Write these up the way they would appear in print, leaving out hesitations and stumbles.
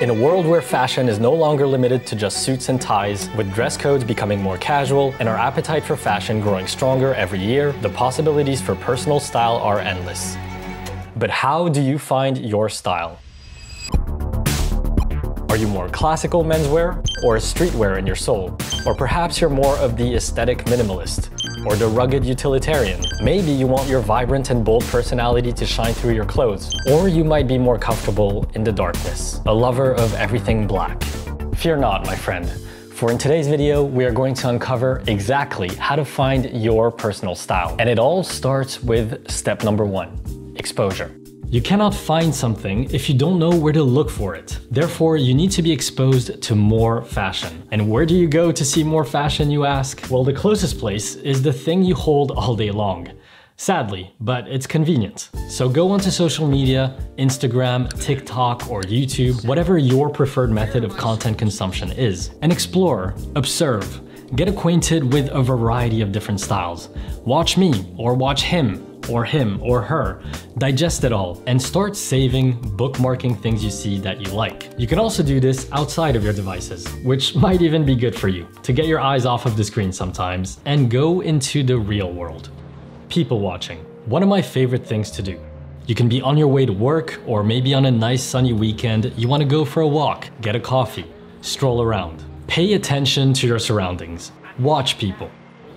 In a world where fashion is no longer limited to just suits and ties, with dress codes becoming more casual and our appetite for fashion growing stronger every year, the possibilities for personal style are endless. But how do you find your style? Are you more classical menswear or streetwear in your soul? Or perhaps you're more of the aesthetic minimalist or the rugged utilitarian. Maybe you want your vibrant and bold personality to shine through your clothes. Or you might be more comfortable in the darkness, a lover of everything black. Fear not, my friend, for in today's video, we are going to uncover exactly how to find your personal style. And it all starts with step number 1, exposure. You cannot find something if you don't know where to look for it. Therefore, you need to be exposed to more fashion. And where do you go to see more fashion, you ask? Well, the closest place is the thing you hold all day long. Sadly, but it's convenient. So go onto social media, Instagram, TikTok, or YouTube, whatever your preferred method of content consumption is, and explore, observe, get acquainted with a variety of different styles. Watch me, or watch him or her, digest it all, and start saving, bookmarking things you see that you like. You can also do this outside of your devices, which might even be good for you, to get your eyes off of the screen sometimes, and go into the real world. People watching, one of my favorite things to do. You can be on your way to work, or maybe on a nice sunny weekend, you want to go for a walk, get a coffee, stroll around. Pay attention to your surroundings. Watch people.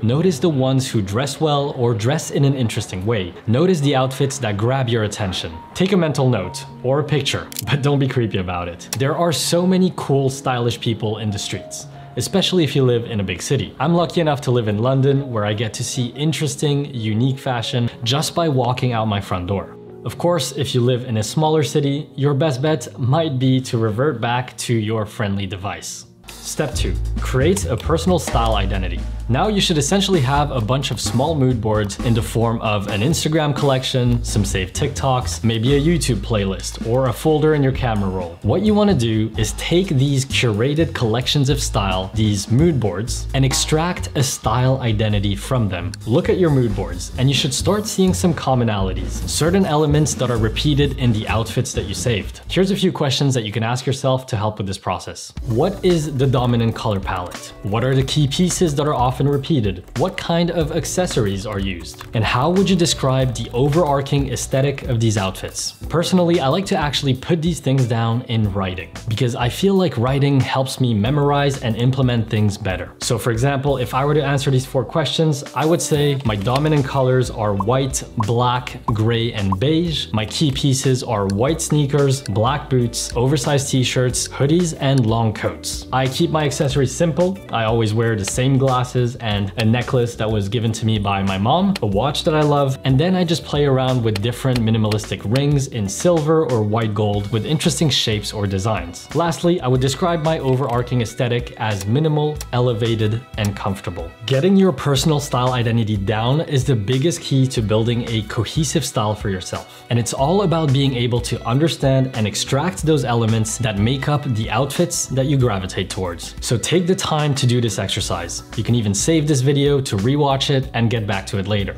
Notice the ones who dress well or dress in an interesting way. Notice the outfits that grab your attention. Take a mental note or a picture, but don't be creepy about it. There are so many cool, stylish people in the streets, especially if you live in a big city. I'm lucky enough to live in London, where I get to see interesting, unique fashion just by walking out my front door. Of course, if you live in a smaller city, your best bet might be to revert back to your friendly device. Step 2. Create a personal style identity. Now you should essentially have a bunch of small mood boards in the form of an Instagram collection, some saved TikToks, maybe a YouTube playlist, or a folder in your camera roll. What you want to do is take these curated collections of style, these mood boards, and extract a style identity from them. Look at your mood boards, and you should start seeing some commonalities, certain elements that are repeated in the outfits that you saved. Here's a few questions that you can ask yourself to help with this process. What is the dominant color palette? What are the key pieces that are often repeated? What kind of accessories are used? And how would you describe the overarching aesthetic of these outfits? Personally, I like to actually put these things down in writing, because I feel like writing helps me memorize and implement things better. So for example, if I were to answer these 4 questions, I would say my dominant colors are white, black, gray, and beige. My key pieces are white sneakers, black boots, oversized t-shirts, hoodies, and long coats. I keep my accessories simple. I always wear the same glasses and a necklace that was given to me by my mom, a watch that I love, and then I just play around with different minimalistic rings in silver or white gold with interesting shapes or designs. Lastly, I would describe my overarching aesthetic as minimal, elevated, and comfortable. Getting your personal style identity down is the biggest key to building a cohesive style for yourself. And it's all about being able to understand and extract those elements that make up the outfits that you gravitate towards. So take the time to do this exercise. You can even save this video to rewatch it and get back to it later.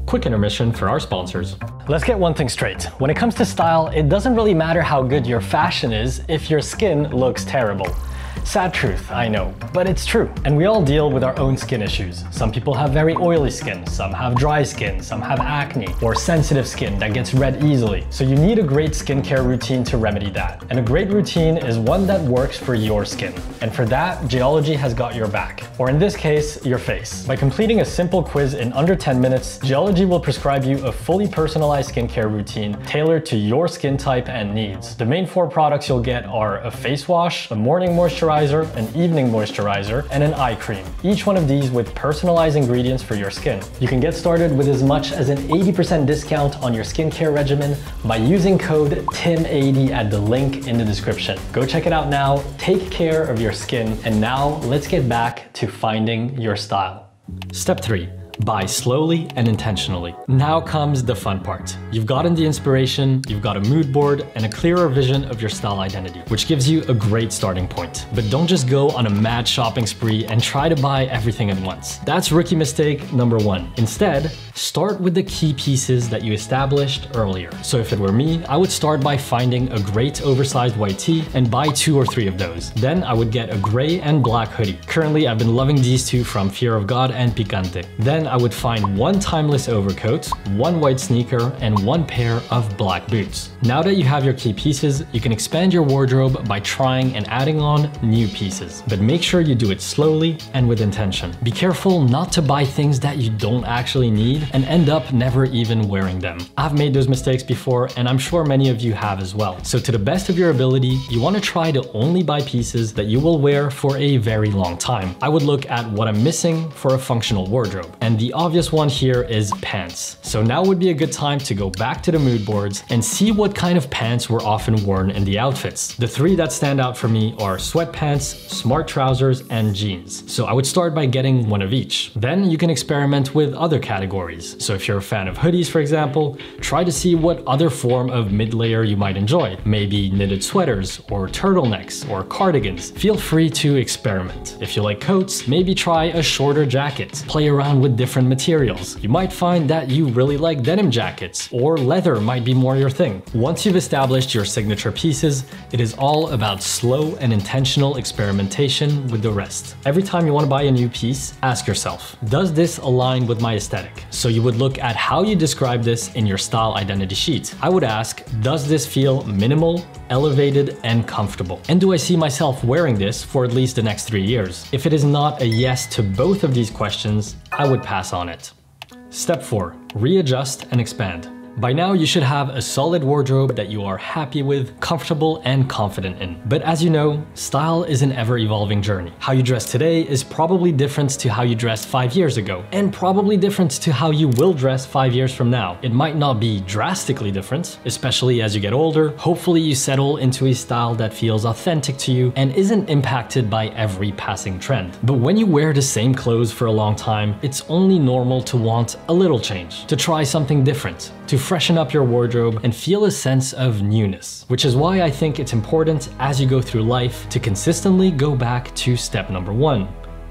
Quick intermission for our sponsors. Let's get one thing straight. When it comes to style, it doesn't really matter how good your fashion is if your skin looks terrible. Sad truth, I know, but it's true. And we all deal with our own skin issues. Some people have very oily skin, some have dry skin, some have acne, or sensitive skin that gets red easily. So you need a great skincare routine to remedy that. And a great routine is one that works for your skin. And for that, Geologie has got your back. Or in this case, your face. By completing a simple quiz in under 10 minutes, Geologie will prescribe you a fully personalized skincare routine tailored to your skin type and needs. The main 4 products you'll get are a face wash, a morning moisturizer, an evening moisturizer, and an eye cream. Each one of these with personalized ingredients for your skin. You can get started with as much as an 80% discount on your skincare regimen by using code TIM80 at the link in the description. Go check it out now, take care of your skin, and now let's get back to finding your style. Step 3. Buy slowly and intentionally. Now comes the fun part. You've gotten the inspiration, you've got a mood board, and a clearer vision of your style identity, which gives you a great starting point. But don't just go on a mad shopping spree and try to buy everything at once. That's rookie mistake number 1. Instead, start with the key pieces that you established earlier. So if it were me, I would start by finding a great oversized white tee and buy 2 or 3 of those. Then I would get a gray and black hoodie. Currently, I've been loving these two from Fear of God and Picante. Then I would find 1 timeless overcoat, 1 white sneaker, and 1 pair of black boots. Now that you have your key pieces, you can expand your wardrobe by trying and adding on new pieces. But make sure you do it slowly and with intention. Be careful not to buy things that you don't actually need and end up never even wearing them. I've made those mistakes before, and I'm sure many of you have as well. So to the best of your ability, you want to try to only buy pieces that you will wear for a very long time. I would look at what I'm missing for a functional wardrobe. And the obvious one here is pants. So now would be a good time to go back to the mood boards and see what kind of pants were often worn in the outfits. The 3 that stand out for me are sweatpants, smart trousers, and jeans. So I would start by getting 1 of each. Then you can experiment with other categories. So if you're a fan of hoodies, for example, try to see what other form of mid-layer you might enjoy. Maybe knitted sweaters or turtlenecks or cardigans. Feel free to experiment. If you like coats, maybe try a shorter jacket. Play around with different materials. You might find that you really like denim jackets, or leather might be more your thing. Once you've established your signature pieces, it is all about slow and intentional experimentation with the rest. Every time you want to buy a new piece, ask yourself, does this align with my aesthetic? So you would look at how you describe this in your style identity sheet. I would ask, does this feel minimal, elevated, and comfortable? And do I see myself wearing this for at least the next 3 years? If it is not a yes to both of these questions, I would pass on it. Step 4, readjust and expand. By now, you should have a solid wardrobe that you are happy with, comfortable, and confident in. But as you know, style is an ever-evolving journey. How you dress today is probably different to how you dressed 5 years ago, and probably different to how you will dress 5 years from now. It might not be drastically different, especially as you get older. Hopefully you settle into a style that feels authentic to you and isn't impacted by every passing trend. But when you wear the same clothes for a long time, it's only normal to want a little change, to try something different, to freshen up your wardrobe and feel a sense of newness. Which is why I think it's important as you go through life to consistently go back to step number 1.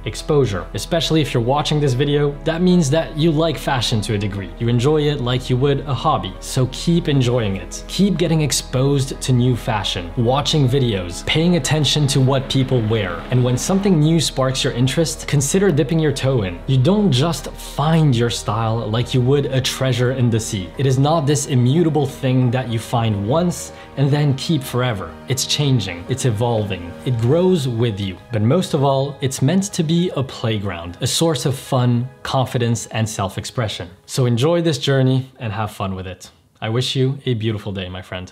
Exposure. Especially if you're watching this video, that means that you like fashion to a degree. You enjoy it like you would a hobby, so keep enjoying it. Keep getting exposed to new fashion, watching videos, paying attention to what people wear. And when something new sparks your interest, consider dipping your toe in. You don't just find your style like you would a treasure in the sea. It is not this immutable thing that you find once and then keep forever. It's changing, it's evolving, it grows with you. But most of all, it's meant to be a playground, a source of fun, confidence, and self-expression. So enjoy this journey and have fun with it. I wish you a beautiful day, my friend.